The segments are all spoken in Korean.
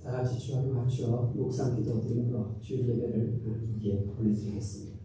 다 같이 주안에 맞춰 묵상 기도 드림으로 주일 예배를 하나님께 올려드리겠습니다.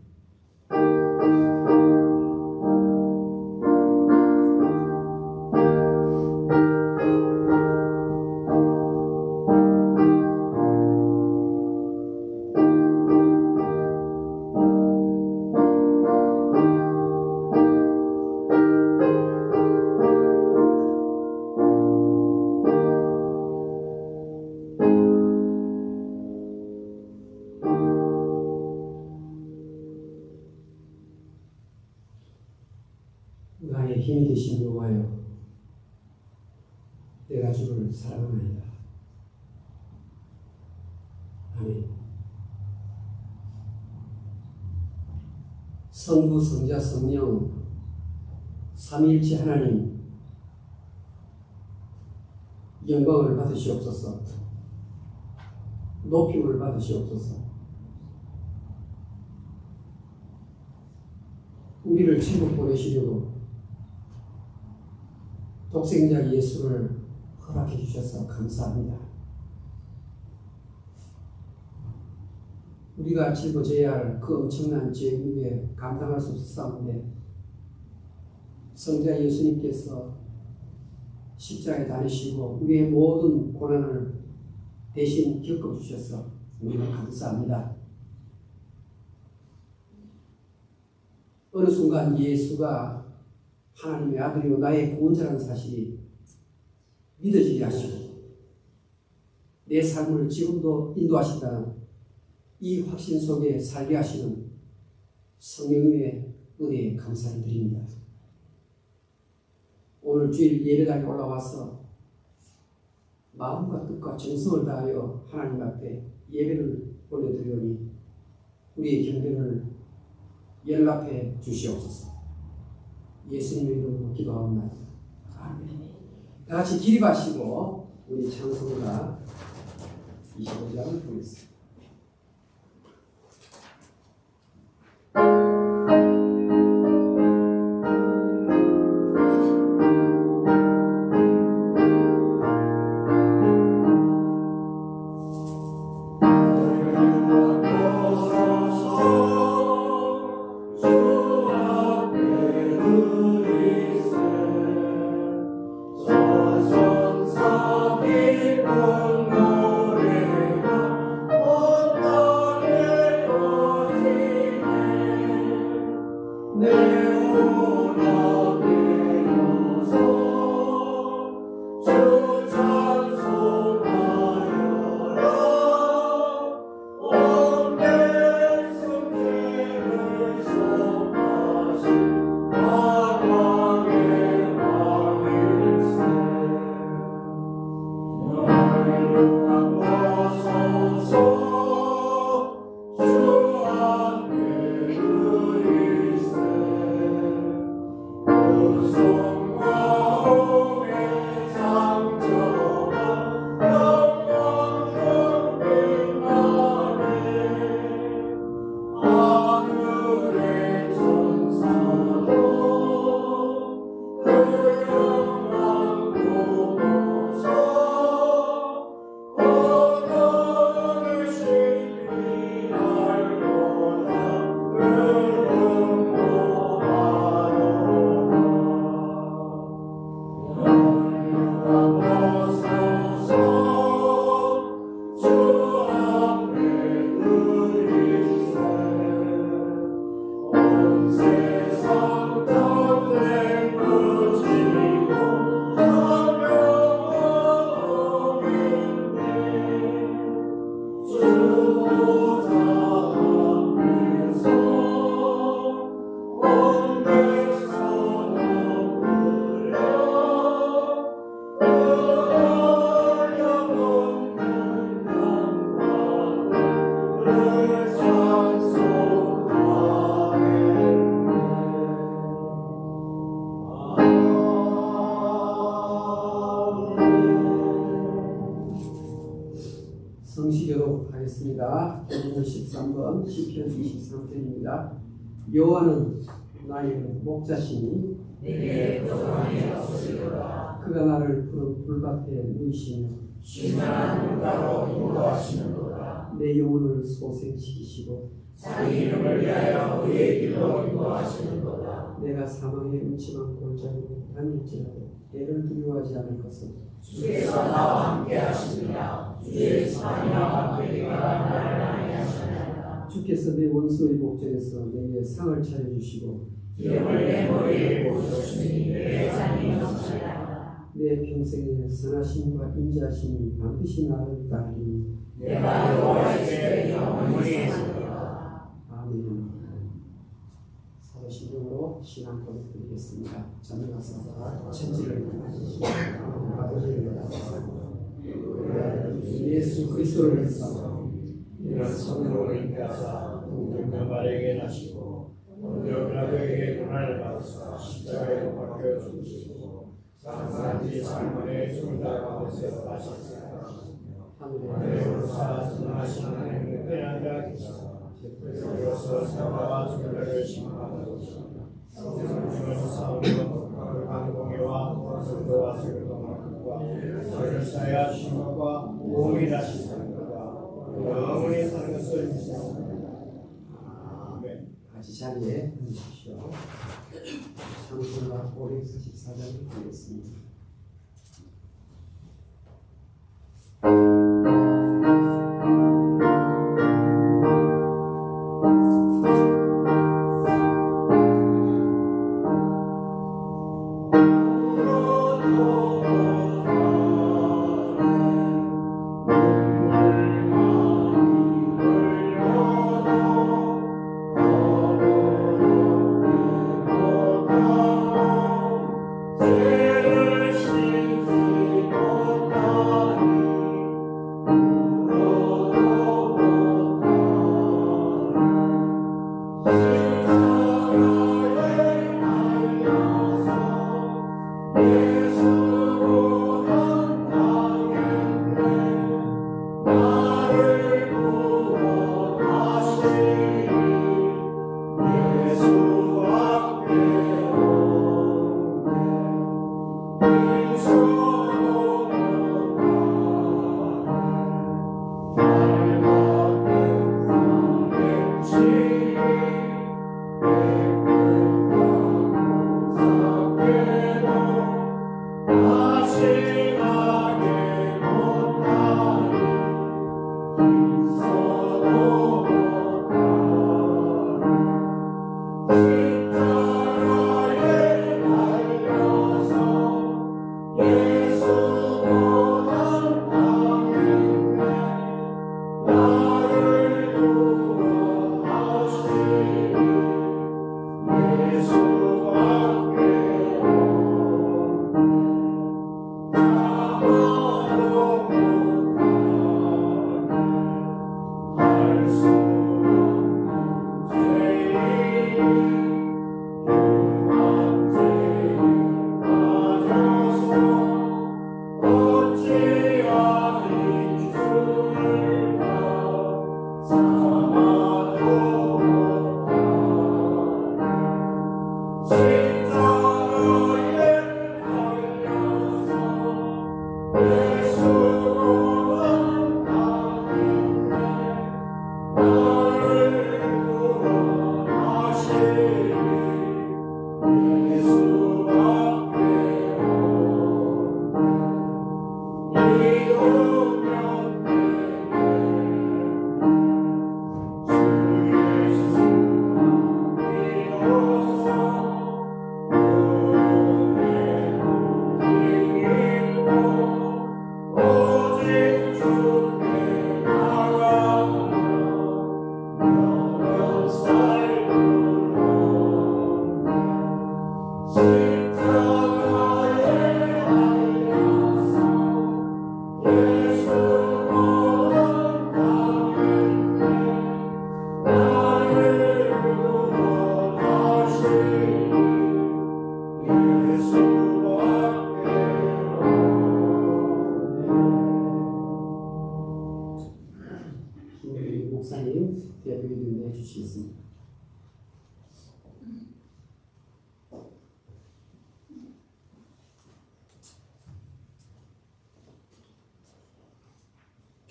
나의 힘이 되신 여호와여, 내가 주를 사랑하나이다. 아멘. 성부, 성자, 성령 삼위일체 하나님, 영광을 받으시옵소서. 높임을 받으시옵소서. 우리를 천국 보내시려고 독생자 예수를 허락해 주셔서 감사합니다. 우리가 짊어져야 할 그 엄청난 죄 위에 감당할 수 없었사온데 성자 예수님께서 십자가에 달리시고 우리의 모든 고난을 대신 겪어주셔서 우리가 감사합니다. 어느 순간 예수가 하나님의 아들이요 나의 구원자라는 사실이 믿어지게 하시고 내 삶을 지금도 인도하신다는 이 확신 속에 살게 하시는 성령님의 은혜에 감사를 드립니다. 오늘 주일 예배당에 올라와서 마음과 뜻과 정성을 다하여 하나님 앞에 예배를 올려드리오니 우리의 경배를 연락해 주시옵소서. 예수님의 이름으로 기도합니다. 아멘. 다 같이 기립하시고 우리 찬송가 25장을 보겠습니다. 성시교독 하겠습니다. 오늘 13번 시편 23편입니다. 여호와는 나의 목자시니 내게 도망이 없으리로다. 그가 나를 푸른 풀밭에 누이시며 신명한 눈가로 인도하시는도다. 내 영혼을 소생시키시고 자기 이름을 위하여 의의 길로 인도하시는도다. 내가 사망의 음침한 골짜기로 다닐지라도 애를 두려워하지 않을 것은 주께서 나와 함께 하시니라. 주의 사랑이와 함께가 나를 안위하시나이다. 주께서 내 원수의 목전에서 내게 상을 차려주시고 기름을 내 머리에 부으셨으니 내 잔이 넘치나이다. 내 평생에 선하심과 인자하심이 반드시 나를 따르니 내가 여호와의 집에 영원히 사노라. 아멘. 사도신경으로 신앙 고백드리겠습니다. 전능하사 천지를 만드시고 아버지를 낳으사 예수 그리스도를 위하사 이런 성령으로 인하사 동정녀 마리아에게 나시고 본디오 빌라도에게 고난을 받으사 십자가에 못 박혀 죽으시고 사망한 지 3일에 죽은 자 가운데서 나셨으며 하늘에 오르사 전능하신 하나님의 편한 자 계시사 그리스도로서 사망과 죽은 자를 심판하고 성령으로 싸우며 강공의와 원성도와 세계도만큼과 설사야 신과 몸이 나시사 영원히 사는 것을 믿습니다. 아멘. 다시 자리에 앉으십시오. 창세기가 544장을 보겠습니다. 주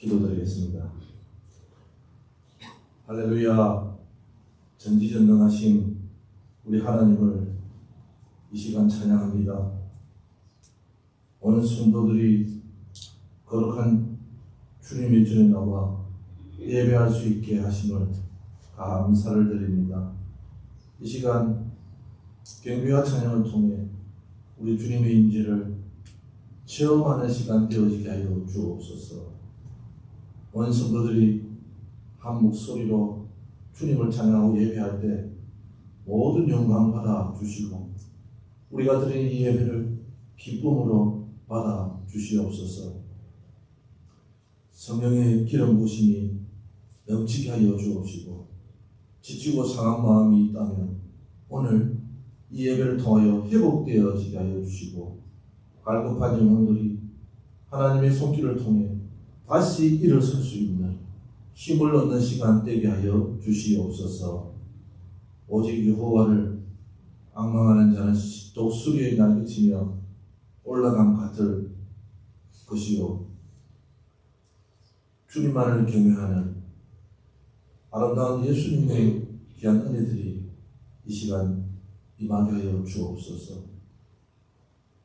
기도드리겠습니다. 할렐루야. 전지전능하신 우리 하나님을 이 시간 찬양합니다. 오늘 성도들이 거룩한 주님의 전에 나와 예배할 수 있게 하심을 감사를 드립니다. 이 시간 경배와 찬양을 통해 우리 주님의 인지를 체험하는 시간 되어지게 하여 주옵소서. 온 성도들이 한 목소리로 주님을 찬양하고 예배할 때 모든 영광 받아 주시고 우리가 드린 이 예배를 기쁨으로 받아 주시옵소서. 성령의 기름 부으심이 넘치게 하여 주옵시고 지치고 상한 마음이 있다면 오늘 이 예배를 통하여 회복되어지게 하여 주시고 갈급한 영혼들이 하나님의 손길을 통해 다시 일어설 수 있는 힘을 얻는 시간 되게 하여 주시옵소서. 오직 여호와를 앙망하는 자는 독수리의 날개치며 올라감 같을 것이요 주님만을 경외하는 아름다운 예수님의 귀한 은혜들이 이 시간 임하게 하여 주옵소서.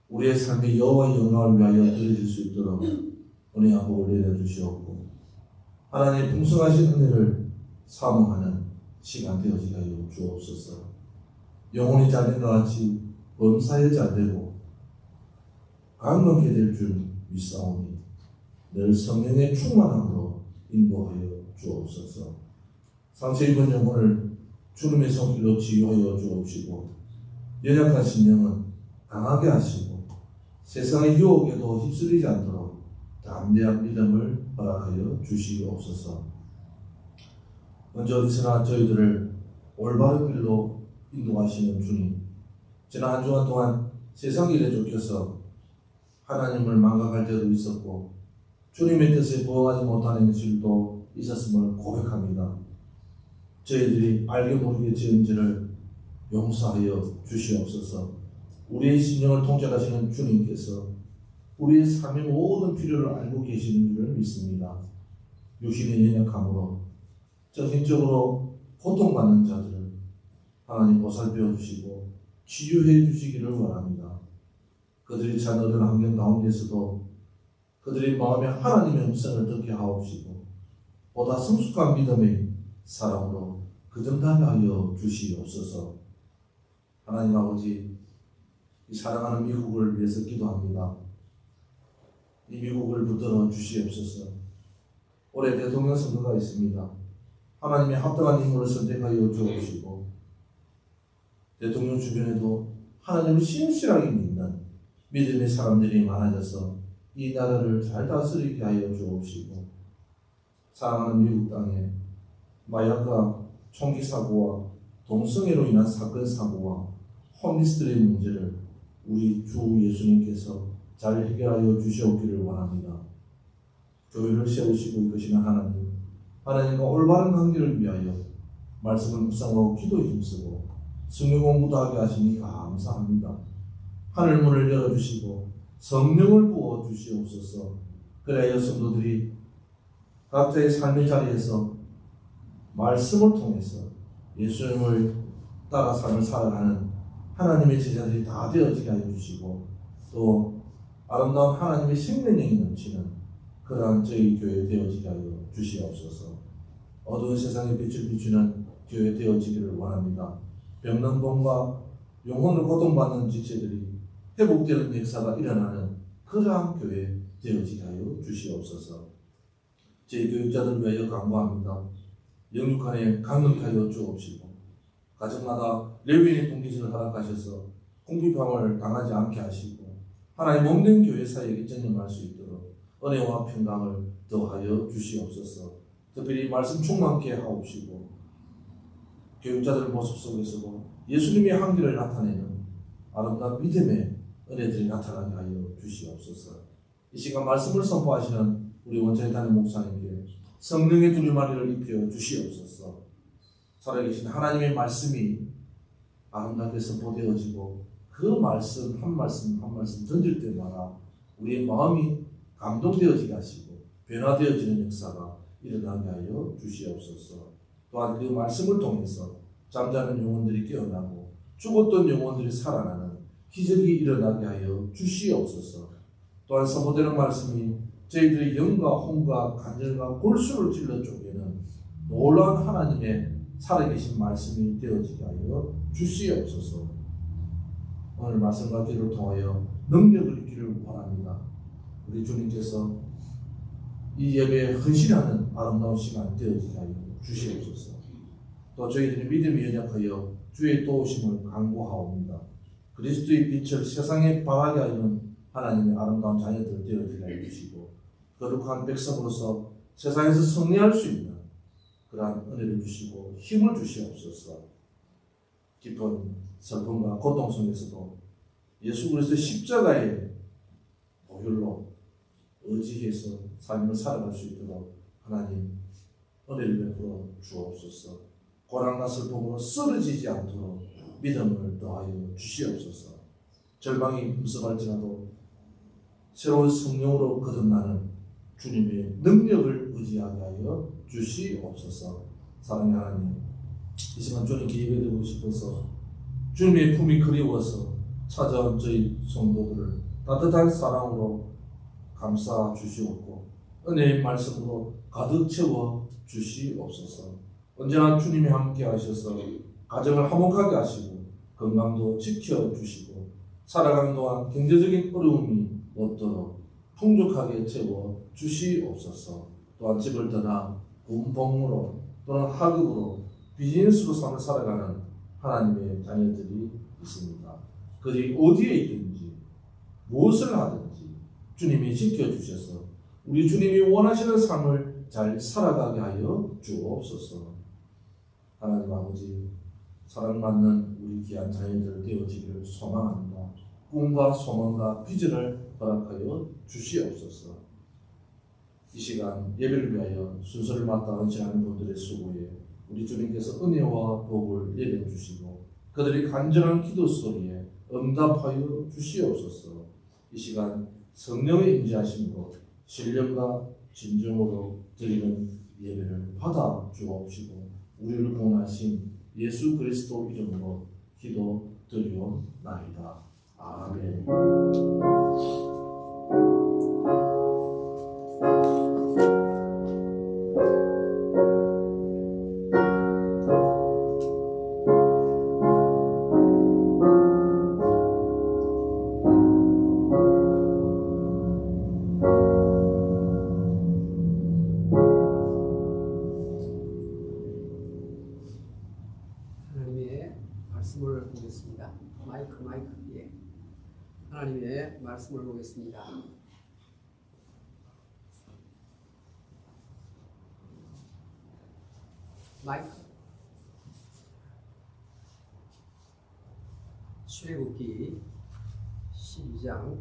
우리의 삶이 여호와의 영광을 위하여 드려질 수 있도록 은혜와 복을 내려주시옵고 하나님의 풍성하신 은혜를 사모하는 시간 되어지게 하여 주옵소서. 영혼이 잘된과 같이 범사에 잘되고 강건케 될 줄 믿사오니 늘 성령의 충만함으로 인도하여 주옵소서. 상처 입은 영혼을 주님의 손길로 치유하여 주옵시고 연약한 심령은 강하게 하시고 세상의 유혹에도 휩쓸리지 않도록 담대한 믿음을 허락하여 주시옵소서. 언제 어디서나 저희들을 올바른 길로 인도하시는 주님, 지난 한 주간 동안 세상 일에 쫓겨서 하나님을 망각할 때도 있었고 주님의 뜻에 부응하지 못하는 일도 있었음을 고백합니다. 저희들이 알게 모르게 지은 죄를 용서하여 주시옵소서. 우리의 심령을 통찰하시는 주님께서 우리의 삶의 모든 필요를 알고 계시는 줄을 믿습니다. 육신의 연약함으로 정신적으로 고통받는 자들을 하나님 보살펴 주시고 치유해 주시기를 원합니다. 그들이 처한 어려운 환경 가운데서도 그들의 마음에 하나님의 음성을 듣게 하옵시고 보다 성숙한 믿음의 사랑으로 거듭나게 하여 주시옵소서. 하나님 아버지, 이 사랑하는 미국을 위해서 기도합니다. 이 미국을 붙들어 주시옵소서. 올해 대통령 선거가 있습니다. 하나님의 합당한 인물을 선택하여 주옵시고 대통령 주변에도 하나님을 신실하게 믿는 믿음의 사람들이 많아져서 이 나라를 잘 다스리게 하여 주옵시고 사랑하는 미국 땅에 마약과 총기 사고와 동성애로 인한 사건 사고와 홈리스들의 문제를 우리 주 예수님께서 잘 해결하여 주시옵기를 원합니다. 교회를 세우시고 이끄시는 하나님, 하나님과 올바른 관계를 위하여 말씀을 묵상하고 기도에 힘쓰고 성경 공부도 하게 하시니 감사합니다. 하늘 문을 열어주시고 성령을 부어주시옵소서. 그래야 성도들이 각자의 삶의 자리에서 말씀을 통해서 예수님을 따라 삶을 살아가는 하나님의 제자들이 다 되어지게 하여 주시고 또 아름다운 하나님의 생명력이 넘치는 그러한 저희 교회 되어지게 하여 주시옵소서. 어두운 세상에 빛을 비추는 교회 되어지기를 원합니다. 병능범과 영혼을 고통받는 지체들이 회복되는 역사가 일어나는 그러한 교회 되어지게 하여 주시옵소서. 저희 교육자들 위하여 간구합니다. 영육간에 강력하게 하여 주옵시고 가정마다 레위인의 통기신을 허락하셔서 궁핍함을 당하지 않게 하시고 하나님 없는 교회 사역에 전념할 수 있도록 은혜와 평강을 더하여 주시옵소서. 특별히 말씀 충만케 하옵시고 교육자들 모습 속에서도 예수님의 한계를 나타내는 아름다운 믿음의 은혜들이 나타나게 하여 주시옵소서. 이 시간 말씀을 선포하시는 우리 원천의 담임 목사님께 성령의 두루마리를 입혀 주시옵소서. 살아계신 하나님의 말씀이 아름답게 선포되어지고 그 말씀 한 말씀 한 말씀 던질 때마다 우리의 마음이 감동되어지게 하시고 변화되어지는 역사가 일어나게 하여 주시옵소서. 또한 그 말씀을 통해서 잠자는 영혼들이 깨어나고 죽었던 영혼들이 살아나는 기적이 일어나게 하여 주시옵소서. 또한 선포되는 말씀이 저희들의 영과 혼과 간절과 골수를 찔러 쪼개는 놀라운 하나님의 살아계신 말씀이 되어지게 하여 주시옵소서. 오늘 말씀과 기도를 통하여 능력을 있기를 원합니다. 우리 주님께서 이 예배에 헌신하는 아름다운 시간 되어지게 하여 주시옵소서. 또 저희들이 믿음이 연약하여 주의 도우심을 간구하옵니다. 그리스도의 빛을 세상에 발하게 하는 하나님의 아름다운 자녀들 되어지게 하여 주시고 거룩한 백성으로서 세상에서 승리할 수 있는 그러한 은혜를 주시고 힘을 주시옵소서. 깊은 슬픔과 고통 속에서도 예수 그리스도의 십자가의 보혈로 의지해서 삶을 살아갈 수 있도록 하나님 은혜를 베풀어 주옵소서. 고난과 슬픔으로 쓰러지지 않도록 믿음을 더하여 주시옵소서. 절망이 흠습할지라도 새로운 성령으로 거듭나는 주님의 능력을 의지하게 하여 주시옵소서. 사랑의 하나님, 이 시간 주님께 예배드리고 싶어서 주님의 품이 그리워서 찾아온 저희 성도들을 따뜻한 사랑으로 감싸 주시옵고 은혜의 말씀으로 가득 채워 주시옵소서. 언제나 주님이 함께 하셔서 가정을 화목하게 하시고 건강도 지켜주시고 살아가는 동안 경제적인 어려움이 없도록 풍족하게 채워 주시옵소서. 또한 집을 떠나 군복무로 또는 하급으로 비즈니스로 삶을 살아가는 하나님의 자녀들이 있습니다. 그들이 어디에 있든지 무엇을 하든지 주님이 지켜주셔서 우리 주님이 원하시는 삶을 잘 살아가게 하여 주옵소서. 하나님 아버지, 사랑받는 우리 귀한 자녀들 되어지기를 소망합니다. 꿈과 소망과 비전을 허락하여 주시옵소서. 이 시간 예배를 위하여 순서를 맡아 헌신하는 분들의 수고에 우리 주님께서 은혜와 복을 예배해 주시고 그들의 간절한 기도 소리에 응답하여 주시옵소서. 이 시간 성령의 임재하심으로 신령과 진정으로 드리는 예배를 받아 주옵시고 우리를 구원하신 예수 그리스도 이름으로 기도 드리옵나이다. 아멘. 말씀을 보겠습니다. 마이크 예. 하나님의 말씀을 보겠습니다. 마이크. 출애굽기 12장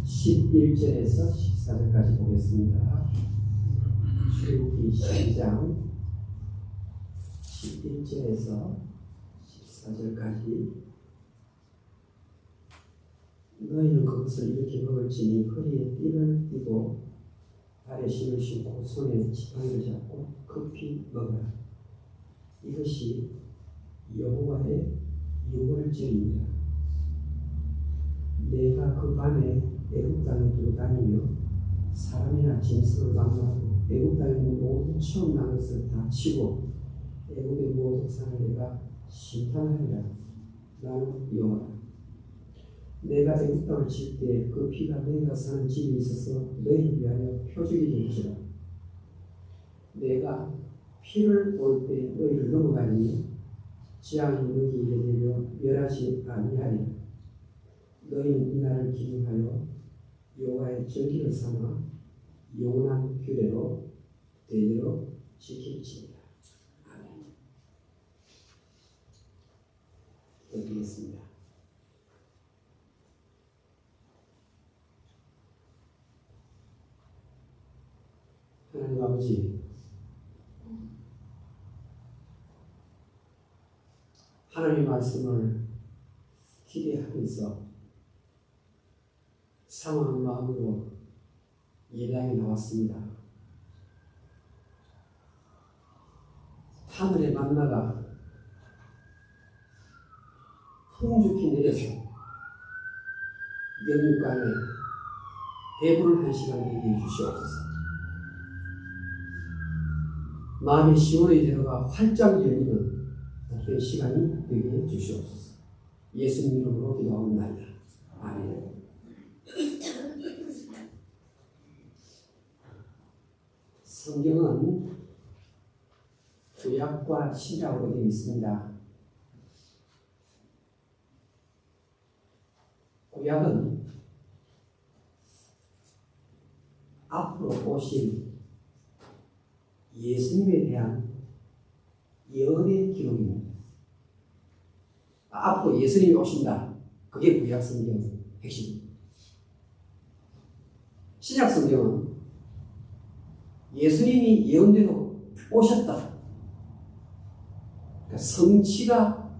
11절에서 14절까지 보겠습니다. 출애굽기 12장 11절에서 14절까지 너희는 그것을 이렇게 먹을지니 허리에 띠를 띠고 발에 신을 신고 손에 지팡이를 잡고 급히 먹어라. 이것이 여호와의 유월절입니다. 내가 그 밤에 애굽 땅에 두루다니며 사람이나 짐승을 방문하고 애굽 땅에 있는 모든 처음 난 것을 다 치고 애굽의 모든 산을 내가 심판하리라. 나는 여호와라. 내가 애굽 땅을 칠 때 그 피가 내가 사는 집에 있어서 너희를 위하여 표적이 될지라. 내가 피를 볼 때 너희를 넘어가니 재앙이 너희 입에 대려 멸하지 아니하리라. 너희는 이날을 기념하여 여호와의 절기를 삼아 영원한 규례로 대대로 지킬지니라. 드리겠습니다. 하나님 아버지, 하나님 말씀을 기대하면서 상황한 마음으로 예배당에 나왔습니다. 하늘의 만나가 풍족히 내려서 영육간에 배부를 한 시간 되게 해주시옵소서. 마음의 시원이 들어가 활짝 열리는 그런 시간이 되게 해주시옵소서. 예수님 이름으로 기도하옵나이다. 아멘. 성경은 구약과 신약으로 되어 있습니다. 구약은 앞으로 오실 예수님에 대한 예언의 기록입니다. 앞으로 예수님이 오신다. 그게 구약 성경의 핵심입니다. 신약 성경은 예수님이 예언대로 오셨다. 그러니까 성취가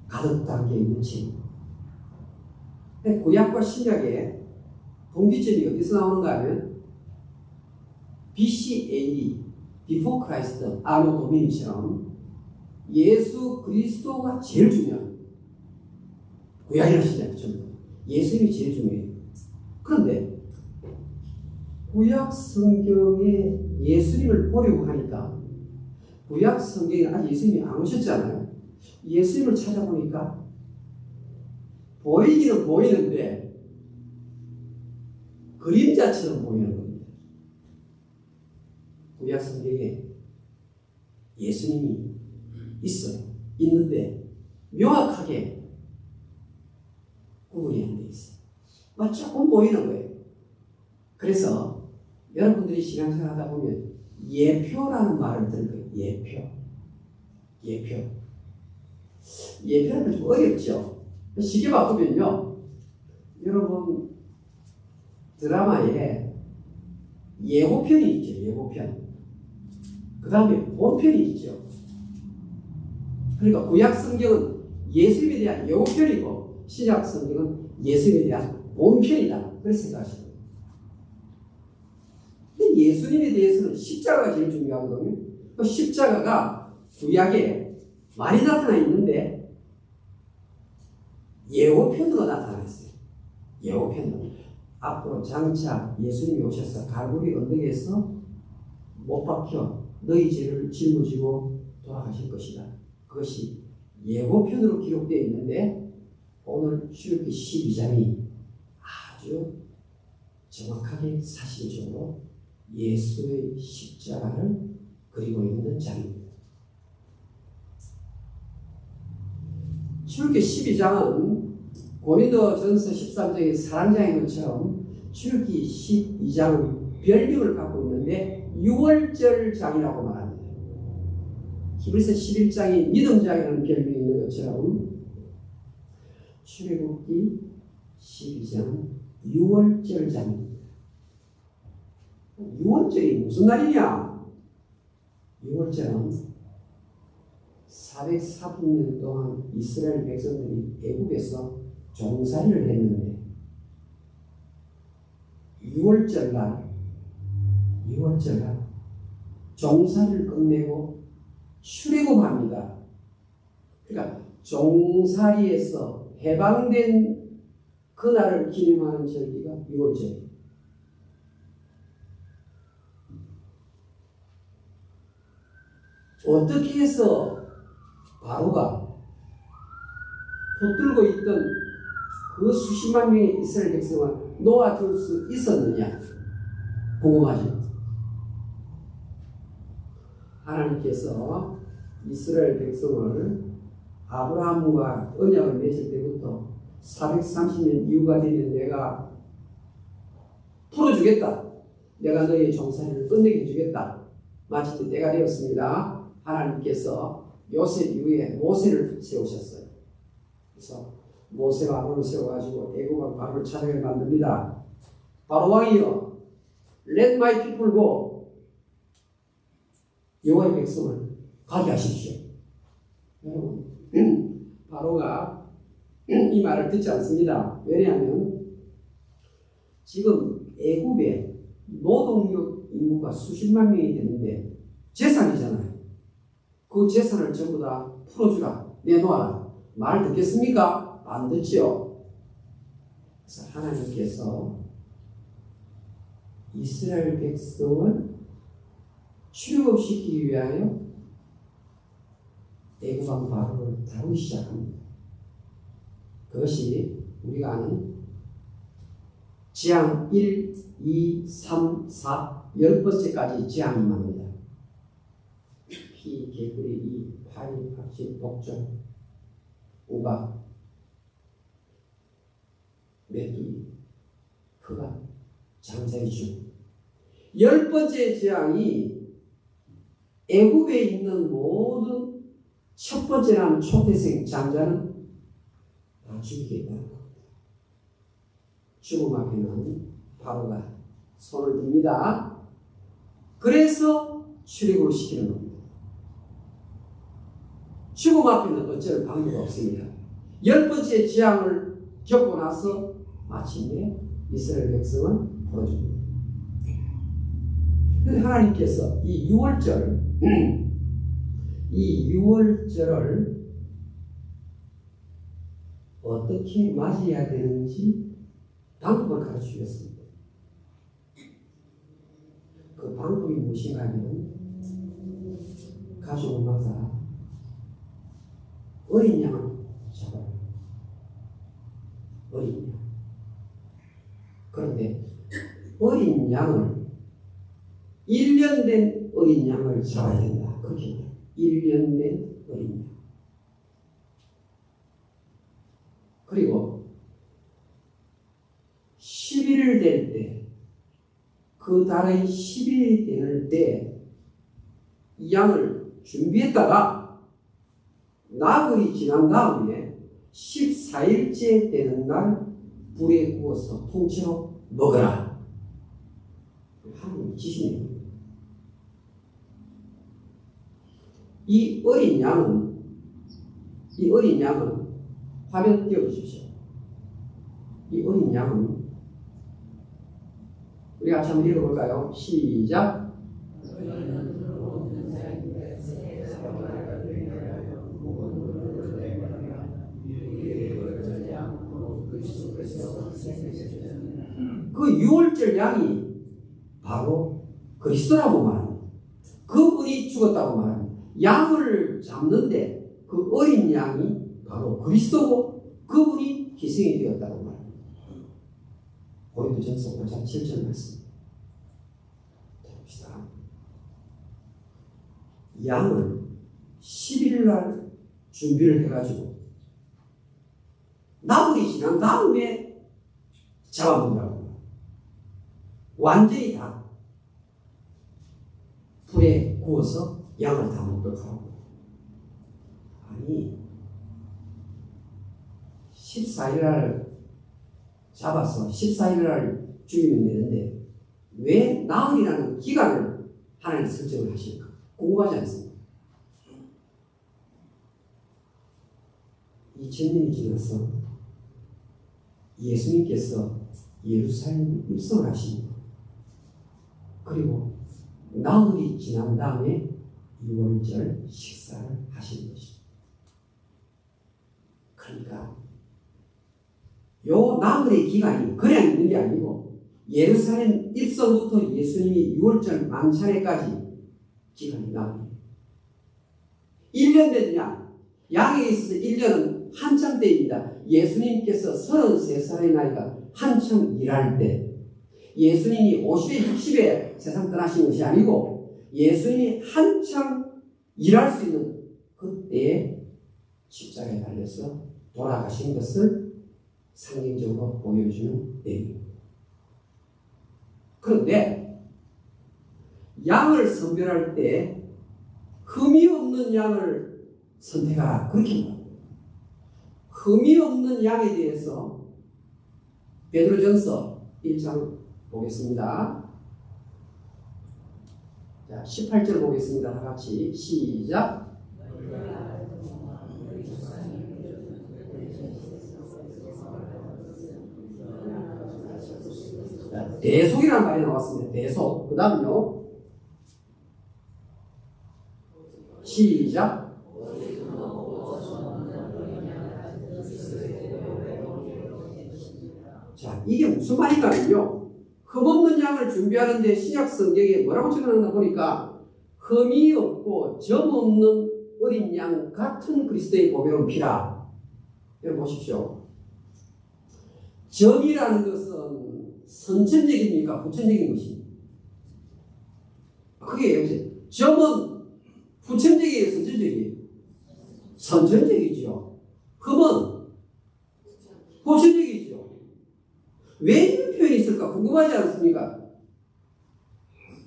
가득 담겨 있는 책. 구약과 신약의 동기점이 어디서 나오는가 하면 BC AD, Before Christ, 아노 도미니처럼 예수 그리스도가 제일 중요한 구약이나 신약처럼 예수님이 제일 중요해요. 그런데 구약 성경에 예수님을 보려고 하니까 구약 성경에 아직 예수님이 안 오셨잖아요. 예수님을 찾아보니까 보이기는 보이는데 그림자처럼 보이는 겁니다. 구약 성경에 예수님이 있어요. 있는데 명확하게 구분이 안 돼 있어요. 막 조금 보이는 거예요. 그래서 여러분들이 신앙생활 하다 보면 예표라는 말을 들을 거예요. 예표라는 좀 어렵죠. 쉽게 바꾸면요, 여러분 드라마에 예고편이 있죠. 예고편. 그 다음에 본편이 있죠. 그러니까 구약 성경은 예수님에 대한 예고편이고 신약 성경은 예수님에 대한 본편이다. 그렇게 생각하시면 돼요. 근데 예수님에 대해서는 십자가가 제일 중요하거든요. 그 십자가가 구약에 많이 나타나 있는데 예고편으로 나타나 있어요. 예고편으로. 앞으로 장차 예수님이 오셔서 갈보리 언덕에서 못 박혀 너희 죄를 짊어지고 돌아가실 것이다. 그것이 예고편으로 기록되어 있는데 오늘 출애굽기 12장이 아주 정확하게 사실적으로 예수의 십자가를 그리고 있는 장입니다. 출애굽기 12장은 고린도전서 13장의 사랑장인 것처럼 출애굽기 12장은 별명을 갖고 있는데 6월절 장이라고 말합니다. 히브리서 11장이 믿음장이라는 별명이 있는 것처럼 출애굽기 12장 6월절 장입니다. 6월절이 무슨 날이냐? 6월절은 440년 동안 이스라엘 백성들이 애국에서 종살이를 했는데 6월절 날 종살이를 끝내고 출애굽합니다. 그러니까 종살이에서 해방된 그날을 기념하는 절기가 6월절이에요. 어떻게 해서 바로가 붙들고 있던 그 수십만 명의 이스라엘 백성을 놓아줄 수 있었느냐? 궁금하죠? 하나님께서 이스라엘 백성을 아브라함과 언약을 맺을 때부터 430년 이후가 되면 내가 풀어주겠다. 내가 너의 종살이를 끝내게 해주겠다. 마침 때가 되었습니다. 하나님께서 요셉 이후에 모세를 세우셨어요. 그래서 모세와 아론을 세워가지고 애국왕 바로를 찾아가게 만듭니다. 바로 왕이여, let my people go. 여호와의 백성을 가게 하십시오. 여러분, 바로가 이 말을 듣지 않습니다. 왜냐하면 지금 애굽에 노동력 인구가 수십만 명이 되는데 재산이잖아요. 그 재산을 전부 다 풀어주라, 내놓아라. 말 듣겠습니까? 안 듣죠. 그래서 하나님께서 이스라엘 백성을 출애굽시키기 위하여 애굽 왕 바로를 다루기 시작합니다. 그것이 우리가 아는 재앙 1, 2, 3, 4, 10번째까지 재앙이 납니다. 피, 개구리, 이, 파리, 박쥐, 독종, 우박, 메뚜기, 흑암, 장자의 주. 10번째 재앙이 애굽에 있는 모든 첫 번째 난 초태생 장자는 다 죽이겠다는 겁니다. 죽음 앞에는 바로가 손을 듭니다. 그래서 출애굽을 시키는 겁니다. 죽음 앞에는 어쩔 방법이 없습니다. 10번째 재앙을 겪고 나서 마침내 이스라엘 백성은 풀어줍니다. 그런데 하나님께서 이 6월절을 어떻게 맞이해야 되는지 방법을 가르치겠습니다. 그 방법이 무엇인가 하면 가족마다 어린 양을 잡아요. 어린 양. 그런데 어린 양을 1년 된 어린 양을 잡아야 된다. 그렇게 말해요. 1년 된 어린 양. 그리고 10일 될 때, 그 달의 10일이 되는 때, 이 양을 준비했다가 나흘이 지난 다음에 14일째 되는 날 불에 구워서 통째로 먹어라. 하나님이 지시네요. 이 어린 양은 화면 띄워주십시오. 이 어린 양은 우리 같이 한번 읽어볼까요? 시작. 그 6월절 양이 바로 그리스도라고 말합니다. 그분이 죽었다고 말합니다. 양을 잡는데 그 어린 양이 바로 그리스도고 그분이 희생이 되었다고 말합니다. 고린도전서 5장 7절 말씀. 봅시다. 양을 10일 날 준비를 해가지고 나흘이 지난 다음에 잡아먹으라고. 완전히 다 불에 구워서 양을 다 먹도록 하라고. 아니 14일 날 잡아서 14일 날 죽이면 되는데 왜 나흘이라는 기간을 하나님 설정을 하실까? 궁금하지 않습니까? 2000년이 지나서 예수님께서 예루살렘 입성을 하십니다. 그리고 나흘이 지난 다음에 6월절 식사를 하시는 것입니다. 그러니까 요 나흘의 기간이 그냥 있는 게 아니고 예루살렘 입성부터 예수님이 6월절 만찬회까지 기간이 나흘이에요. 1년 된 양에 있어서 1년은 한참 때입니다. 예수님께서 33살의 나이가 한참 일할 때, 예수님이 50에 60에 세상 떠나신 것이 아니고 예수님이 한참 일할 수 있는 그때에 십자가에 달려서 돌아가신 것을 상징적으로 보여주는 내용입니다. 그런데 양을 선별할 때 흠이 없는 양을 선택하라. 그렇게 말합니다. 흠이 없는 양에 대해서 베드로전서 1장 보겠습니다. 자, 18절 보겠습니다. 다 같이 시작. 자, 대속이라는 말이 나왔습니다. 대속. 그 다음요. 시작. 자, 이게 무슨 말인가면요. 흠없는 양을 준비하는데 신약 성경에 뭐라고 적어놨나 보니까 흠이 없고 점 없는 어린 양 같은 그리스도의 보배로운 피라. 여러분 보십시오. 점이라는 것은 선천적입니까? 후천적인 것입니까? 그게 보세요. 점은 후천적이에요? 선천적이에요? 선천적이죠. 흠은 후천적이죠. 왜 이런 표현이 있을까 궁금하지 않습니까?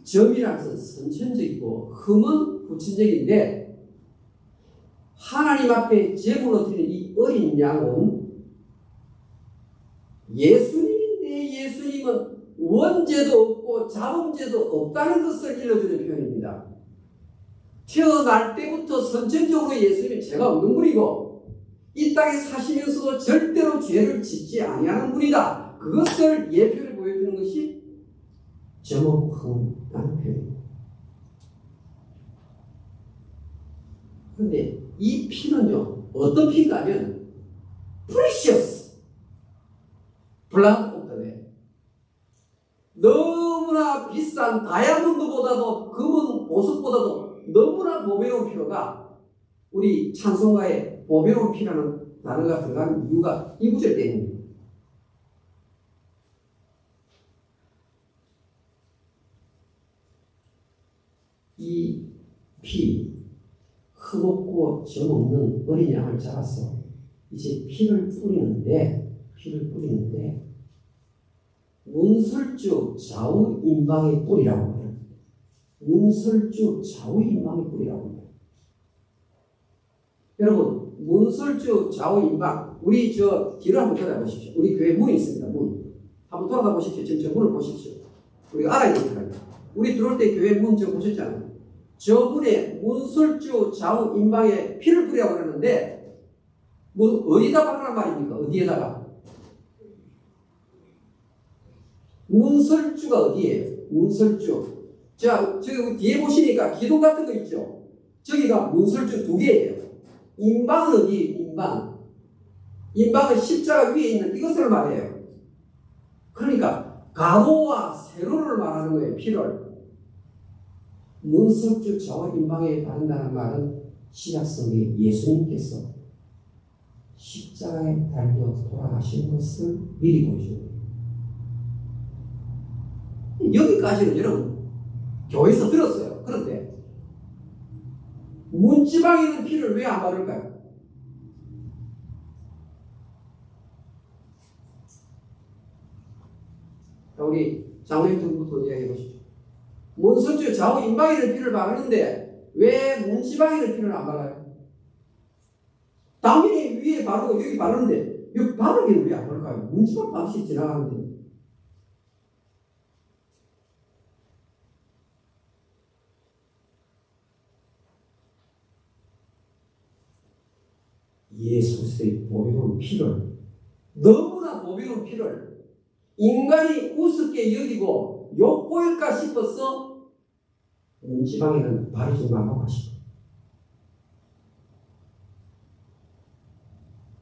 점이라는 것은 선천적이고 흠은 후천적인데 하나님 앞에 제물로 드리는 이 어린 양은 예수님인데 예수님은 원죄도 없고 자범죄도 없다는 것을 일러주는 표현입니다. 태어날 때부터 선천적으로 예수님은 죄가 없는 분이고 이 땅에 사시면서도 절대로 죄를 짓지 아니하는 분이다. 그것을 예표를 보여주는 것이 점없음이라는 표현입니다. 그런데 이 피는요, 어떤 피인가 하면 precious blood of the Lamb, 너무나 비싼 다이아몬드보다도 금은 보석보다도 너무나 보배로운 피로가 우리 찬송가에 보배로운 피라는 단어가 들어가는 이유가 이 구절 때문입니다. 이 피, 흠없고 점없는 어린 양을 잡아서 이제 피를 뿌리는데 문설주 좌우 임방의 뿌리라고 해요. 문설주 좌우 임방의 뿌리라고 해요. 여러분, 문설주 좌우 임방, 우리 저 뒤로 한번 돌아보십시오. 우리 교회 문이 있습니다. 문. 한번 돌아가 보십시오. 지금 저 문을 보십시오. 우리가 알아야 되니까요. 우리 들어올 때 교회 문 저 보셨잖아요. 저 문에 문설주 좌우 임방에 피를 뿌리라고 그러는데 뭐 어디다 바르란 말입니까? 어디에다가? 문설주가 어디예요? 문설주. 자, 저기 뒤에 보시니까 기둥 같은 거 있죠? 저기가 문설주 두 개예요. 임방은 어디예요? 임방은 십자가 위에 있는 이것을 말해요. 그러니까 가로와 세로를 말하는 거예요. 피를. 문설주 좌우 임방에 바른다는 말은 신약성에 예수님께서 십자가에 달려 돌아가신 것을 미리 보여주는 거예요. 여기까지는 여러분 교회에서 들었어요. 그런데 문지방에 있는 피를 왜 안 바를까요? 자, 우리 장로님부터 이야기해 보시죠. 문설주 좌우 임방에 있는 피를 바르는데 왜 문지방에 있는 피를 안 발라요? 당연히 위에 바르고 여기 바르는데 여기 바르기는 왜 안 바를까요? 문지방 방식 지나가는데. 예수 그리스도의 보배로운 피를, 너무나 보배로운 피를 인간이 우습게 여기고 욕보일까 싶어서 문지방에는 바르지 말라고 하시고,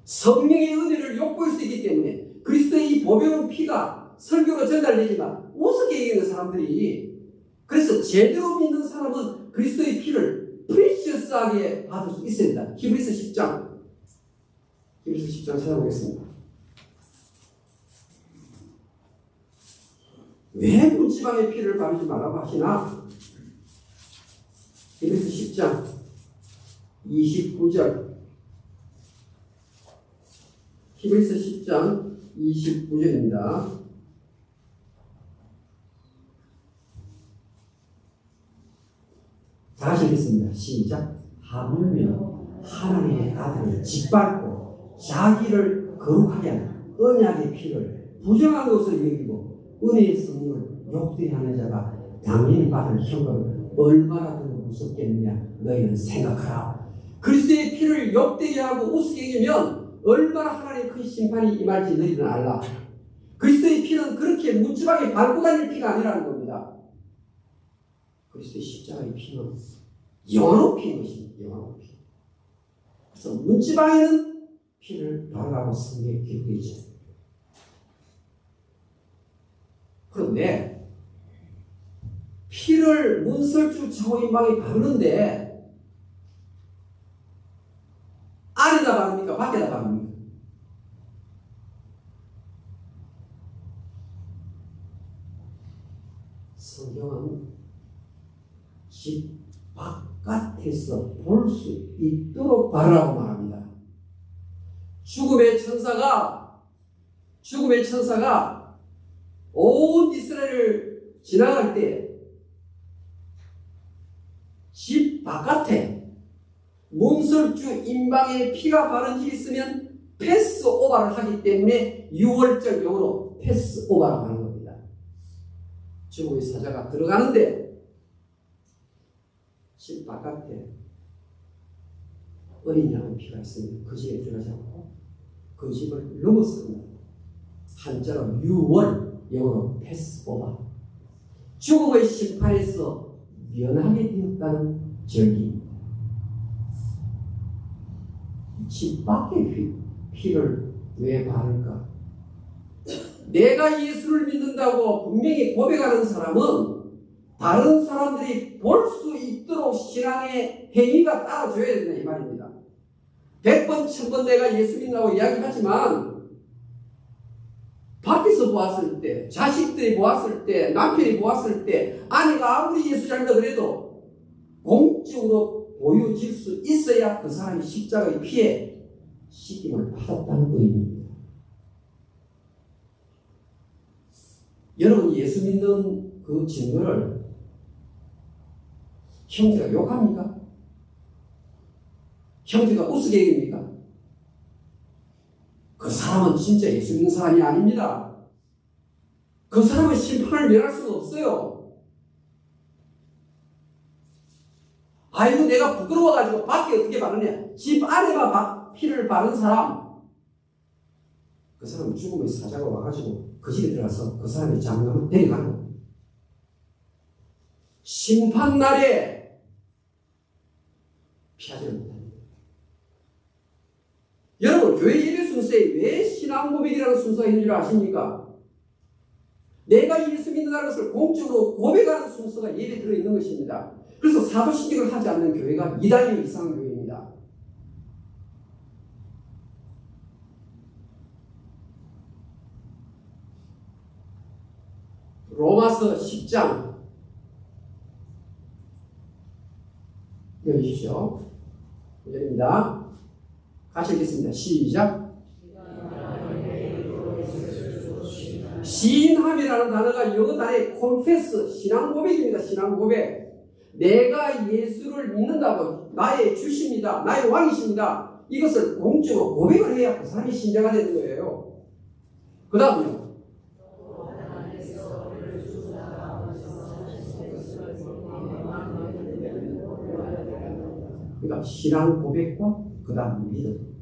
성령의 은혜를 욕보일 수 있기 때문에 그리스도의 이 보배로운 피가 설교로 전달되지만 우습게 여기는 사람들이, 그래서 제대로 믿는 사람은 그리스도의 피를 프리셔스하게 받을 수 있어야 된다. 히브리서 10장 찾아보겠습니다. 왜 문지방의 피를 바르지 말라고 하시나? 히브리서 10장 29절. 히브리서 10장 29절입니다. 다 같이 읽겠습니다. 시작. 하물며 하나님의 아들을 짓밟고 자기를 거룩하게 하는 언약의 피를 부정한 것을 여기고 은혜의 성령을 욕되하는 자가 당연히 받을 형벌을 얼마나 더 무섭겠느냐 너희는 생각하라. 그리스도의 피를 욕되게 하고 우습게 여기면 얼마나 하나님의 큰 심판이 임할지 너희는 알라. 그리스도의 피는 그렇게 문지방에 밟고 다닐 피가 아니라는 겁니다. 그리스도의 십자가의 피는 영원한 피인 것입니다. 영원한 피. 그래서 문지방에는 피를 바르라고 성경에 기록되어 있죠. 그런데 피를 문설주 좌우인방에 바르는데 안에다 바릅니까? 밖에다 바릅니까? 성경은 집 바깥에서 볼 수 있도록 바르라고 말합니다. 죽음의 천사가 온 이스라엘을 지나갈 때 집 바깥에 문설주 임방에 피가 바른 집이 있으면 패스 오버를 하기 때문에 6월절 용어로 패스 오버를 하는 겁니다. 죽음의 사자가 들어가는데 집 바깥에 어린 양의 피가 있으면 그 집에 들어가지 않고 그 집을 넘어섭니다. 한자로 6월 영어로 패스 오버. 죽음의 심판에서 면하게 되었다는 절기입니다. 집 밖에 피를 왜 바를까? 내가 예수를 믿는다고 분명히 고백하는 사람은 다른 사람들이 볼 수 있도록 신앙의 행위가 따라줘야 된다 이 말입니다. 100번, 1000번 내가 예수 믿는다고 이야기하지만 밖에서 보았을 때, 자식들이 보았을 때, 남편이 보았을 때, 아내가 아무리 예수 잘 믿다 그래도 공적으로 보여질 수 있어야 그 사람이 십자가의 피에 씻김을 받았다는 의미입니다. 여러분 예수 믿는 그 증거를 형제가 욕합니까? 형제가 우스게 여깁니까? 그 사람은 진짜 예수 믿는 사람이 아닙니다. 그 사람은 심판을 면할 수가 없어요. 아이고 내가 부끄러워가지고 밖에 어떻게 바르냐. 집 안에만 피를 바른 사람, 그 사람은 죽음의 사자가 와가지고 그 집에 들어가서 그 사람의 장갑을 데려가는 거예요. 심판날에 피하지 못합니다. 여러분 교회 예배 순서에 왜 신앙 고백이라는 순서가 있는 줄 아십니까? 내가 예수 믿는다는 것을 공적으로 고백하는 순서가 예배에 들어있는 것입니다. 그래서 사도신경을 하지 않는 교회가 2단위 이상의 교회입니다. 로마서 10장 열으십시오. 9절입니다. 같이 읽겠습니다. 시작. 시인함이라는 단어가 영어 단어의 confess, 신앙 고백입니다. 신앙 고백. 내가 예수를 믿는다고 나의 주십니다. 나의 왕이십니다. 이것을 공적으로 고백을 해야 그 사람이 신자가 되는 거예요. 그 다음요. 그러니까 신앙 고백과 그 다음 믿음.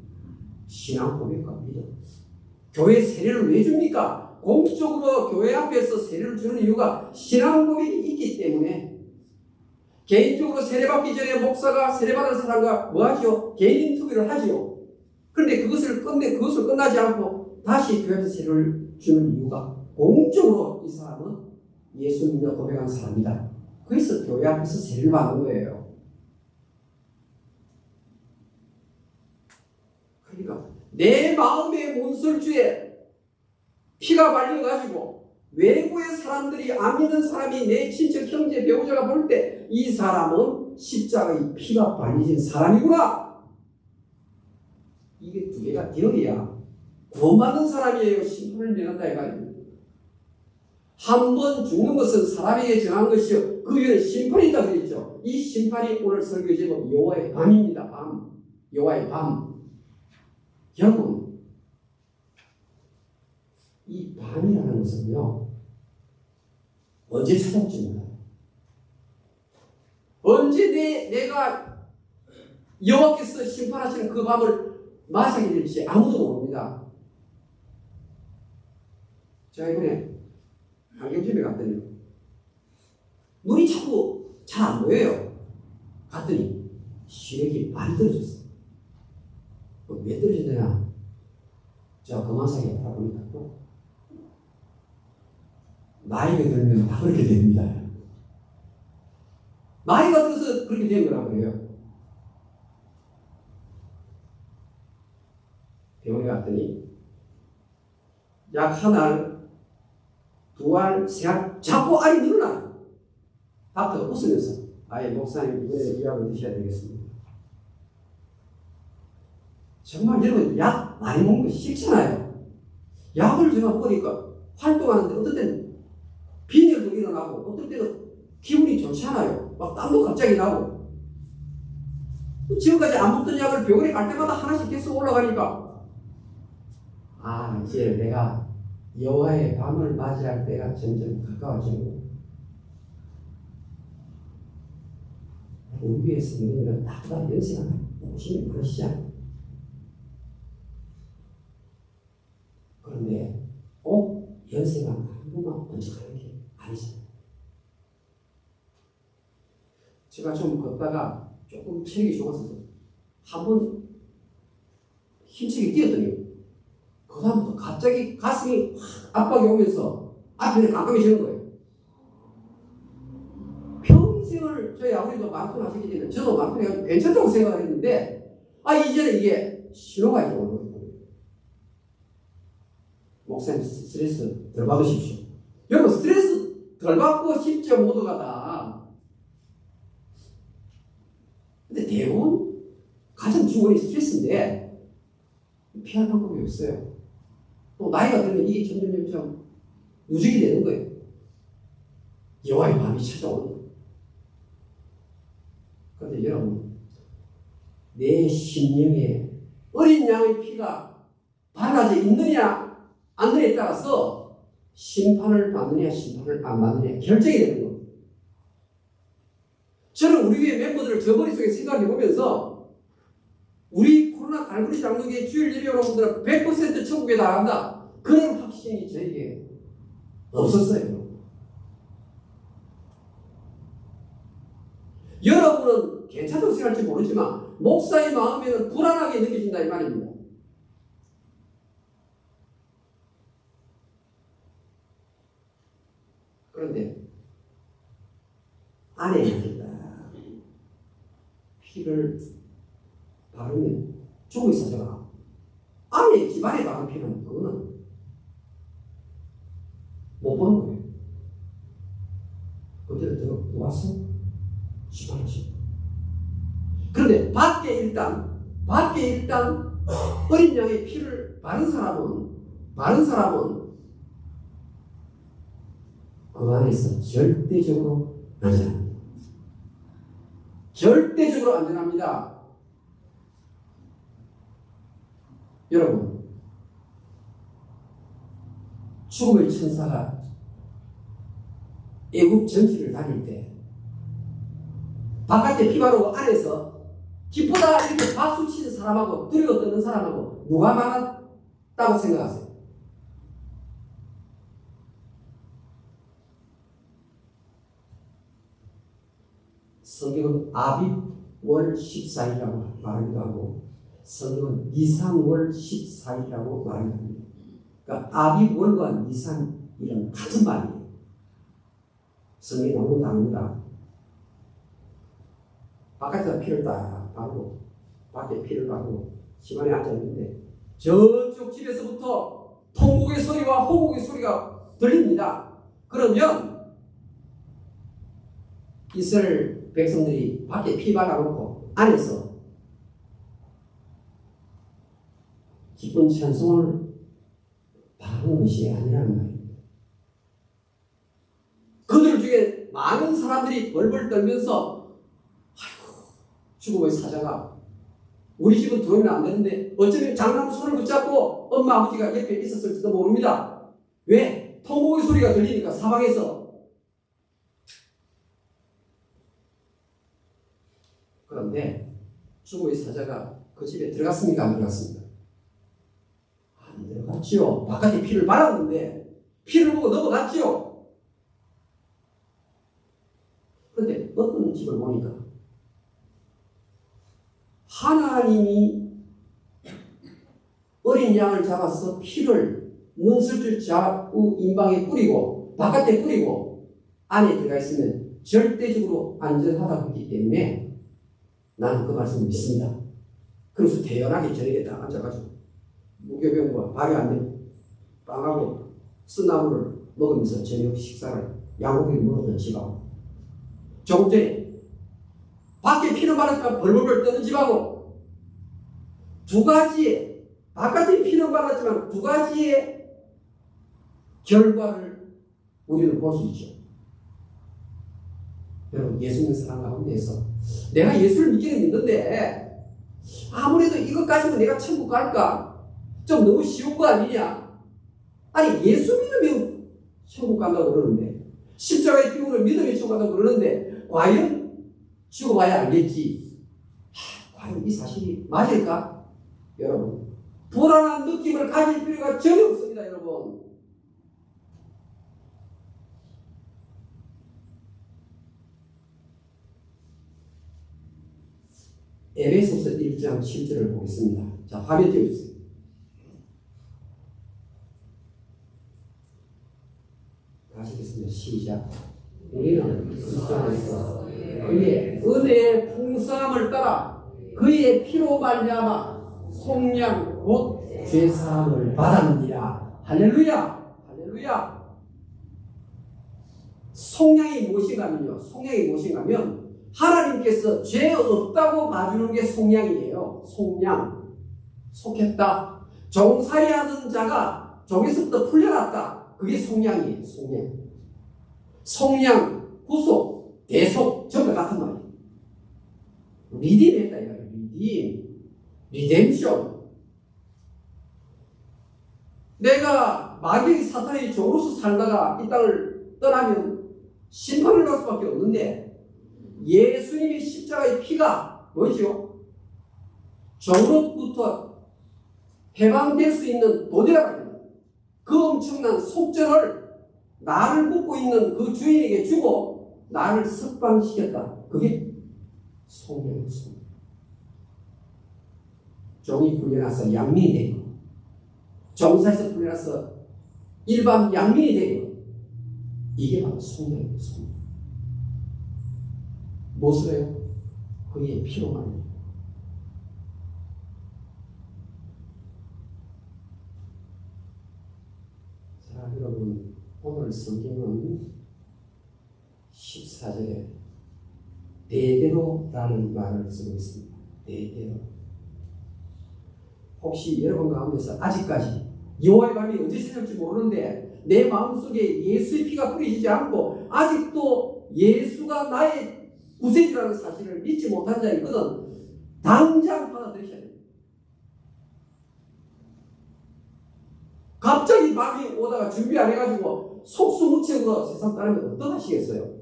신앙 고백과 믿음. 교회 세례를 왜 줍니까? 공식적으로 교회 앞에서 세례를 주는 이유가 신앙 고백이 있기 때문에. 개인적으로 세례받기 전에 목사가 세례받은 사람과 뭐 하죠? 개인 인터뷰를 하죠. 그런데 그것을 끝나지 않고 다시 교회 앞에서 세례를 주는 이유가 공적으로 이 사람은 예수 믿는 고백한 사람이다. 그래서 교회 앞에서 세례를 받는 거예요. 그러니까 내 마음의 문설주에 피가 발려가지고 외부의 사람들이 안 믿는 사람이 내 친척, 형제, 배우자가 볼 때 이 사람은 십자가의 피가 발려진 사람이구나. 이게 두 개가 되어야 구원받는 사람이에요. 심판을 면한다 이거예요. 한 번 죽는 것은 사람에게 정한 것이요 그 위에 심판이다 그랬죠. 이 심판이 오늘 설교 제목 여호와의 밤입니다. 밤. 여호와의 밤. 여러분 이 밤이라는 것은요 언제 찾아올지 몰라요. 언제 내가 여호와께서 심판하시는 그 밤을 맞이하게 될지 아무도 모릅니다. 제가 이번에 안경집에 갔더니 눈이 자꾸 잘 안 보여요. 갔더니 시력이 많이 떨어졌어요. 왜 떨어졌느냐? 제가 검안사에 알아보니까 또 나이가 들면 다 그렇게 됩니다. 나이가 들어서 그렇게 된 거라고 그래요. 병원에 갔더니 약 한 알, 두 알, 세 알, 자꾸 알이 늘어나요. 닥터가 웃으면서 아예 목사님 이번에 이 약을 드셔야 되겠습니다. 정말 여러분 약 많이 먹는 거 싫잖아요. 약을 제가 먹으니까 활동하는데 어떨 때는 빈혈도 일어나고 어떨 때는 기분이 좋지 않아요. 막 땀도 갑자기 나고. 지금까지 안 먹던 약을 병원에 갈 때마다 하나씩 계속 올라가니까 아 이제 내가 여호와의 밤을 맞이할 때가 점점 가까워지는 거예요. 우리 위에 성경은 나보다 연세가 오시면 그러시잖아요. 그런데 꼭 연세가 한 번만 번쩍하는 게 아니잖아요. 제가 좀 걷다가 조금 체력이 좋아서 한번 힘차게 뛰었더니 그 다음부터 갑자기 가슴이 확 압박이 오면서 앞에 깜깜해지는 거예요. 평생을 저희 아버지도 마라톤 하시기 때문에 저도 마라톤 해가지고 괜찮다고 생각을 했는데 이제는 이게 신호가 이제 오는 거예요. 목사님 스트레스 덜 받으십시오. 여러분 스트레스 덜 받고 싶죠 모두가 다. 근데 대부분 가장 중원이 스트레스인데 피할 방법이 없어요. 또 나이가 들면 이게 점점 누적이 되는 거예요. 여호와의 밤이 찾아오는 거예요. 그런데 여러분 내 심령에 어린 양의 피가 발라져 있느냐 안 느냐에 따라서 심판을 받느냐 심판을 안 받느냐 결정이 되는 거예요. 저는 우리 교회 멤버들을 저 머릿속에 생각해 보면서 우리 코로나 갈고리 장로교회 주일 예배 여러분들은 100% 천국에 나간다. 그런 확신이 저에게 없었어요. 여러분은 괜찮다고 생각할지 모르지만 목사의 마음에는 불안하게 느껴진다 이 말입니다. 그런데 안에 있겠다. 피를 바르면 죽음의 사자가 안에 집안에 바른 피는 그거는 못 보는 거예요. 그때는 들어왔어? 심판하시. 그런데 밖에 일단 어린 양의 피를 바른 사람은 그 안에서 절대적으로 안전합니다. 절대적으로 안전합니다. 여러분, 죽음의 천사가 애국 전투를 다닐 때 바깥에 피 바르고 안에서 기쁘다 이렇게 박수 치는 사람하고 두려워 떠는 사람하고 누가 많았다고 생각하세요? 성경은 아빕월 14일이라고 말하기도 하고 성경은 니산월 14일이라고 말하기도 합니다. 그러니까 아빕월과 니산이란 같은 말이에요. 성경에 나오는 단어입니다. 바깥에다 피를 딱 바르고 밖에 피를 바르고 집안에 앉아있는데 저쪽 집에서부터 통곡의 소리와 호곡의 소리가 들립니다. 그러면 이스라엘 백성들이 밖에 피 발라놓고 안에서 기쁜 찬송을 바라는 것이 아니라는 말입니다. 그들 중에 많은 사람들이 벌벌 떨면서 아이고 죽음의 사자가 우리 집은 들어오면 안 되는데 어쩌면 장남 손을 붙잡고 엄마 아버지가 옆에 있었을지도 모릅니다. 왜? 통곡의 소리가 들리니까 사방에서. 그런데 죽음의 사자가 그 집에 들어갔습니까? 안 들어갔습니까? 안 들어갔지요. 바깥에 피를 발랐는데 피를 보고 넘어갔죠. 그런데 어떤 집을 보니까 하나님이 어린 양을 잡아서 피를 문설주 좌우 임방에 뿌리고 바깥에 뿌리고 안에 들어가 있으면 절대적으로 안전하다고 했기 때문에 나는 그 말씀을 믿습니다. 그래서 대연하게 저녁에 딱 앉아가지고 무교병과 밥이 안 돼 빵하고 쓴나물을 먹으면서 저녁 식사를 양고기를 먹었던 집하고 조금 전에 밖에 피는 말았지만 벌벌벌 떠는 집하고 두 가지의 바깥에 피는 말았지만 두 가지의 결과를 우리는 볼 수 있죠. 여러분 예수 믿는 사람 가운데서 내가 예수를 믿기는 믿는데 아무래도 이것 가지고 내가 천국 갈까? 좀 너무 쉬운 거 아니냐? 아니 예수 믿으면 천국 간다고 그러는데 십자가의 피부를 믿으면 천국 간다고 그러는데 과연 죽어봐야 알겠지. 과연 이 사실이 맞을까? 여러분 불안한 느낌을 가질 필요가 전혀 없습니다. 여러분 에베소서 1장 7절을 보겠습니다. 자, 화면 띄워주세요. 다시 읽겠습니다. 시작. 우리는 그리스도 안에서 그의 은혜의 풍성함을 따라 그의 피로 말미암아 속량 곧 죄사함을 받았느니라. 할렐루야. 할렐루야. 속량이 무엇인가면요. 속량이 무엇인가면 하나님께서 죄 없다고 봐주는 게 속량이에요. 속량. 속했다. 종살이하는 자가 종에서부터 풀려났다. 그게 속량이에요. 속량. 속량, 구속, 대속 전부 같은 말이에요. 리딤했다 이거예요. 리딤. 리뎀션. 내가 마귀의 사탄의 종으로서 살다가 이 땅을 떠나면 심판을 받을 수밖에 없는데 예수님의 십자가의 피가 뭐죠? 종으로부터 해방될 수 있는 도대라고 합니다. 그 엄청난 속전을 나를 묶고 있는 그 주인에게 주고 나를 석방시켰다. 그게 속량이었습니다. 종이 풀려나서 양민이 되고 종사에서 풀려나서 일반 양민이 되고 이게 바로 속량입니다. 무엇을 해요? 그의 피로 말이에요. 자, 여러분 오늘 성경은 14절에 대대로라는 말을 쓰고 있습니다. 대대로. 혹시 여러분 가운데서 아직까지 여호와의 밤이 언제 찾아올지 모르는데 내 마음속에 예수의 피가 뿌리지지 않고 아직도 예수가 나의 구세주라는 사실을 믿지 못한 자 있거든. 당장 받아들이셔야 돼요. 갑자기 밤이 오다가 준비 안 해가지고 속수무책으로 세상 따르면 어떡하시겠어요?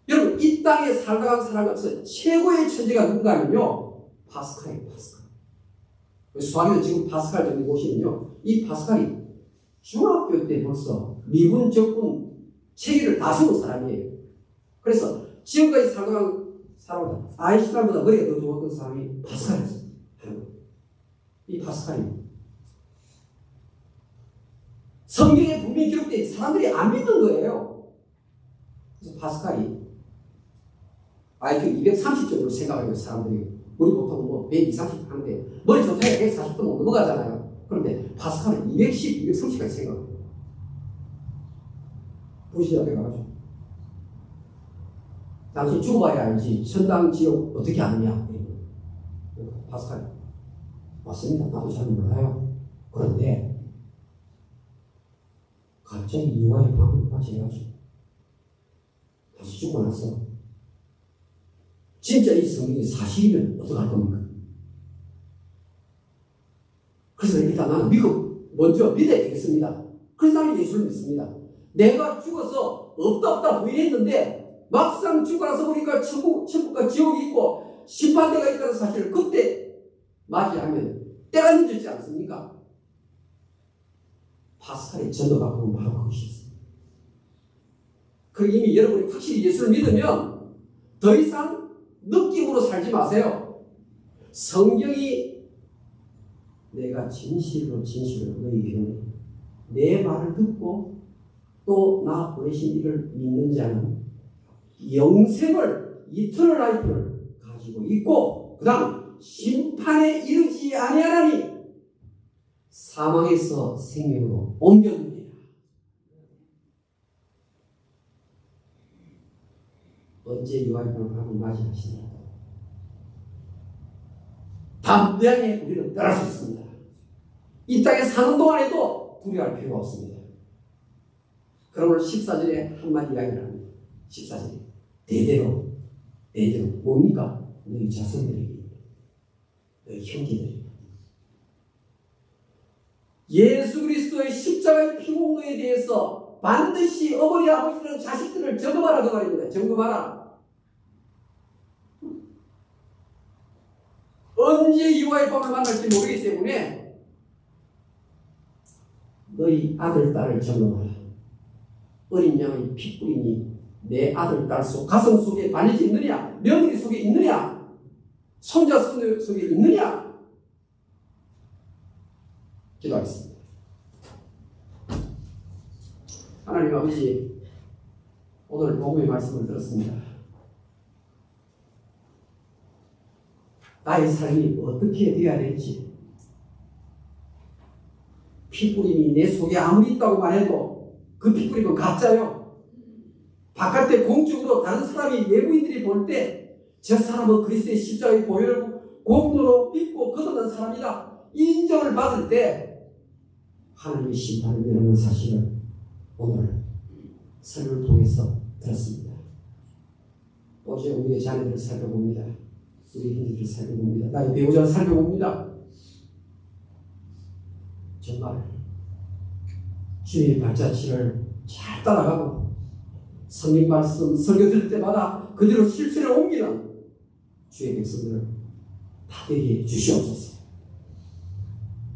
여러분 이 땅에 살다간 사람 중에서 최고의 천재가 누군가 하면요 파스칼이에요. 파스칼. 수학에서 지금 파스칼 정리 보시면요 이 파스칼이 중학교 때 벌써 미분 적분 체계를 다 세운 사람이에요. 그래서 지금까지 살아간 사람보다 아인슈타인보다 머리가 더 좋았던 사람이 파스칼이었어요. 이 파스칼입니다. 성경에 분명히 기록된 사람들이 안 믿는 거예요. 그래서 파스칼이 IQ 230 정도로 생각하는 사람들이 우리 보통 뭐 120, 30 하는데 머리 좋다고 140도 못 넘어가잖아요. 그런데 파스칼은 210, 230까지 생각해요. 부시하게 가가지고 당신 죽어봐야 알지 천당 지옥 어떻게 아느냐. 파스칼 맞습니다. 나도 잘 몰라요. 그런데 갑자기 이와의 방을 빠져가지고 다시 죽고 나서 진짜 이 성경이 사실이면 어떡할 겁니까? 그래서 일단 나는 먼저 믿어야 되겠습니다. 그래서 나는 예수를 믿습니다. 내가 죽어서 없다 부인했는데 막상 죽고 나서 보니까 천국과 지옥이 있고 심판대가 있다는 사실을 그때 맞이하면 때가 늦었지 않습니까? 파스칼의 전도받고 바로 그것이었어요. 그 이미 여러분이 확실히 예수를 믿으면 더 이상 느낌으로 살지 마세요. 성경이 내가 진실로 너희에게 내 말을 듣고 또 나 보내신 이를 믿는 자는 영생을 이터널 라이프를 가지고 있고 그 다음 심판에 이르지 아니하나니 사망에서 생명으로 옮겨줍니다. 언제 유아인을 하고 맞이하시냐? 담대하게 우리는 떠날 수 있습니다. 이 땅에 사는 동안에도 두려워할 필요가 없습니다. 그럼 오늘 14절에 한마디 이야기를 합니다. 14절에 대대로 뭡니까? 너희 자손들에게 너희 형제들에게 예수 그리스도의 십자가의 피공로에 대해서 반드시 어머니 아버지는 자식들을 점검하라 그 말입니다. 점검하라. 언제 유아의 밤을 만날지 모르기 때문에 너희 아들 딸을 점검하라. 어린 양의 핏뿌림이 내 아들 딸 속 가슴 속에 발리지 있느냐? 며느리 속에 있느냐? 손자 손녀 속에 있느냐? 기도하겠습니다. 하나님 아버지, 오늘 복음의 말씀을 들었습니다. 나의 삶이 어떻게 되어야 될지, 핏뿌림이 내 속에 아무리 있다고만 해도 그 핏뿌림은 가짜요. 바깥에 공적으로 다른 사람이 외부인들이 볼 때 저 사람은 그리스도의 십자가의 보혈을 공로로 믿고 거듭난 사람이다. 이 인정을 받을 때 하나님의 심판을 면하는 사실을 오늘 설교를 통해서 들었습니다. 어제 우리의 자녀들을 살펴봅니다. 우리 형제들을 살펴봅니다. 나의 배우자를 살펴봅니다. 정말 주의 발자취를 잘 따라가고 성경 말씀 설교 들을 때마다 그대로 실천에 옮기는 주의 백성들을 다 되게 해주시옵소서.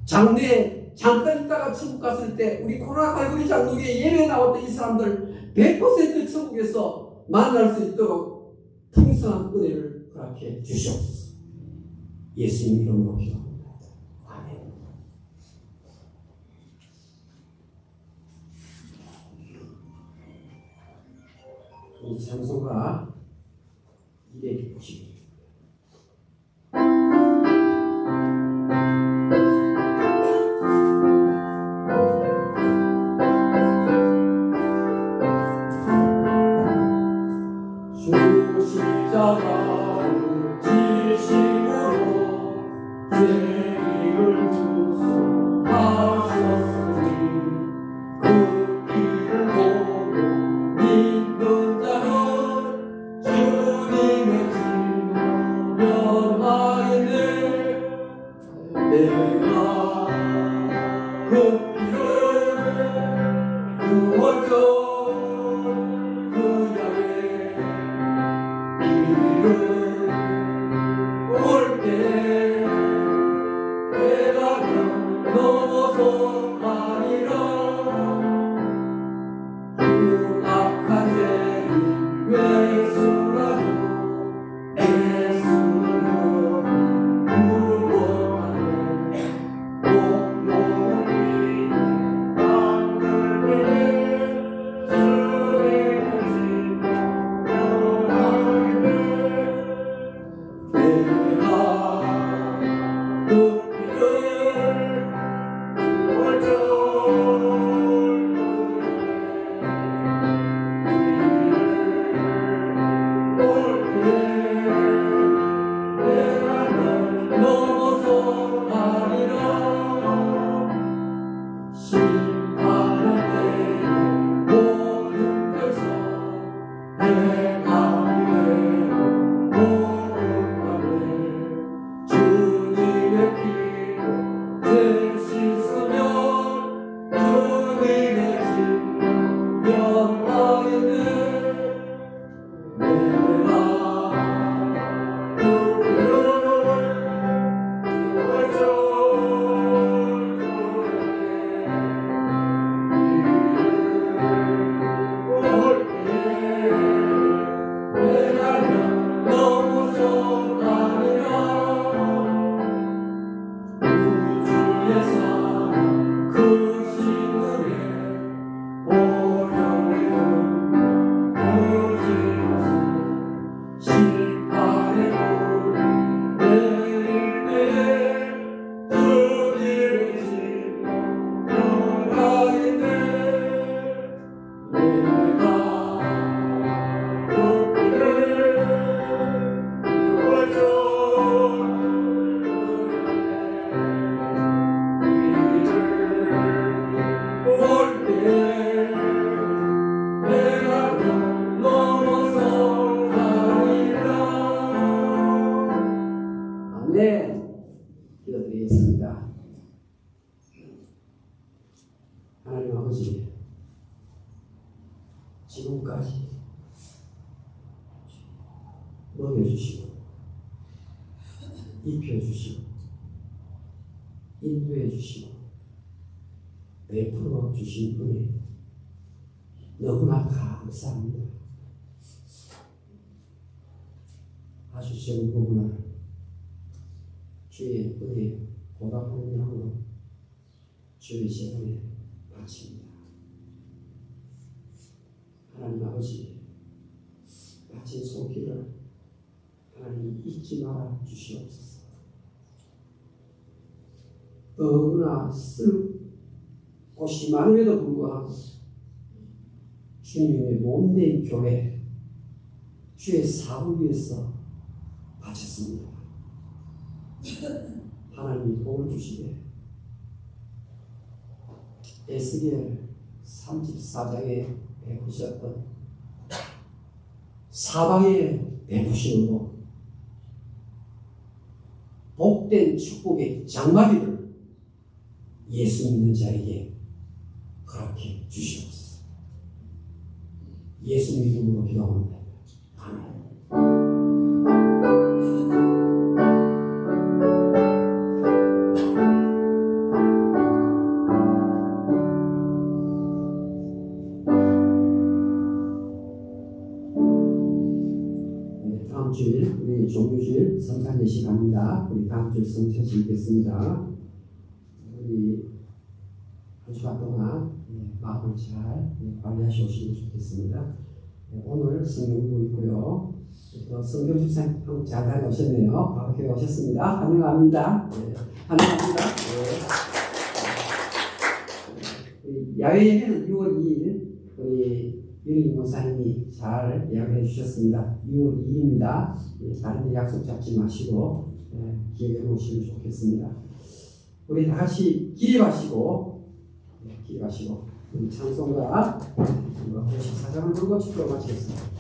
장래에 잠깐 있다가 천국 갔을 때 우리 코로나 갈고리 장로교에 예배에 나왔던 이 사람들 100% 천국에서 만날 수 있도록 풍성한 은혜를 허락해 주시옵소서. 예수님 이름으로 기도합니다. 아멘. 이 장소가 290. 그 아버지, 지금까지 먹여주시고 입혀주시고 인도해주시고 베풀어 주신 은혜 너무나 감사합니다. 아주 적은 부분을 주의 은혜 보답하는 양으로 주의 재단에 바칩니다. 하나님 아버지, 바친 손길을 하나님 잊지 말아 주시옵소서. 너무나 쓸 곳이 많음에도 불구하고 주님의 몸된 교회, 주의 사부 위에서 바쳤습니다. 하나님이 도움을 주시되 에스겔 34장에 베푸셨던 사방에 베푸심으로 복된 축복의 장마비를 예수 믿는 자에게 그렇게 주시옵소서. 예수 믿음으로 기도합니다. 아멘. 다음 주일 우리 종교주일 성찬 예식합니다. 우리 다음 주일 성찬 예식겠습니다. 우리 한 주간 동안 마음을 잘 관리하시면 좋겠습니다. 오늘 성경도 있고요. 또 성경 집사님 잘 다녀오셨네요. 바로 교회 오셨습니다. 환영합니다. 환영합니다. 야외 예배는 6월 2일 우리 윤희 목사님이 잘 예약해 주셨습니다. 6월 2일입니다. 다른 데 약속 잡지 마시고 기억해 놓으시면 좋겠습니다. 우리 다 같이 기립하시고 우리 찬송가 54장을 부르고 축도를 마치겠습니다.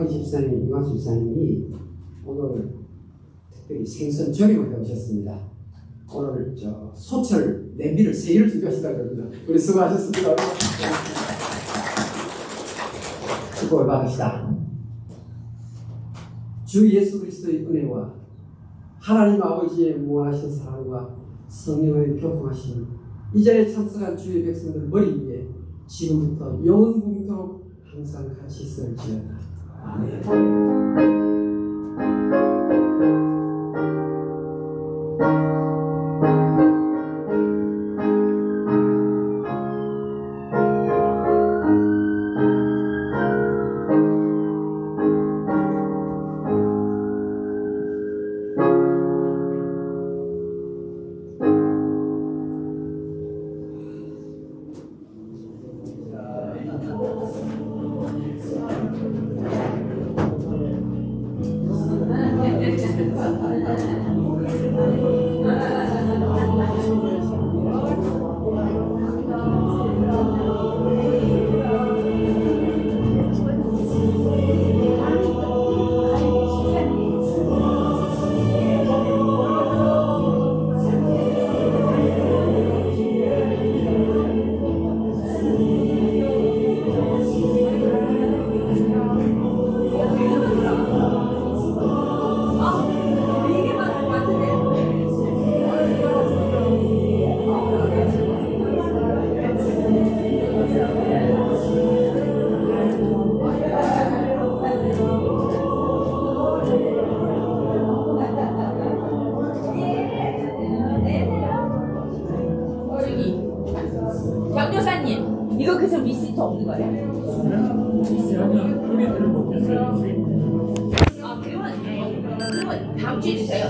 집사님, 유한 집사님이 오늘 특별히 생선 조림을 해오셨습니다. 오늘 소철 냄비를 3개를 준비하시다고 합니다. 우리 수고하셨습니다. 축복을 받읍시다. 주 예수 그리스도의 은혜와 하나님 아버지의 무한하신 사랑과 성령의 교통하심 이 자리에 참석한 주의 백성들 머리 위에 지금부터 영원궁토록 항상 같이 있을지어다. 아멘. 이거 그래서 리시트 없는 거예요? 우리들은 못했어요. 그러면 다음 주에 주세요.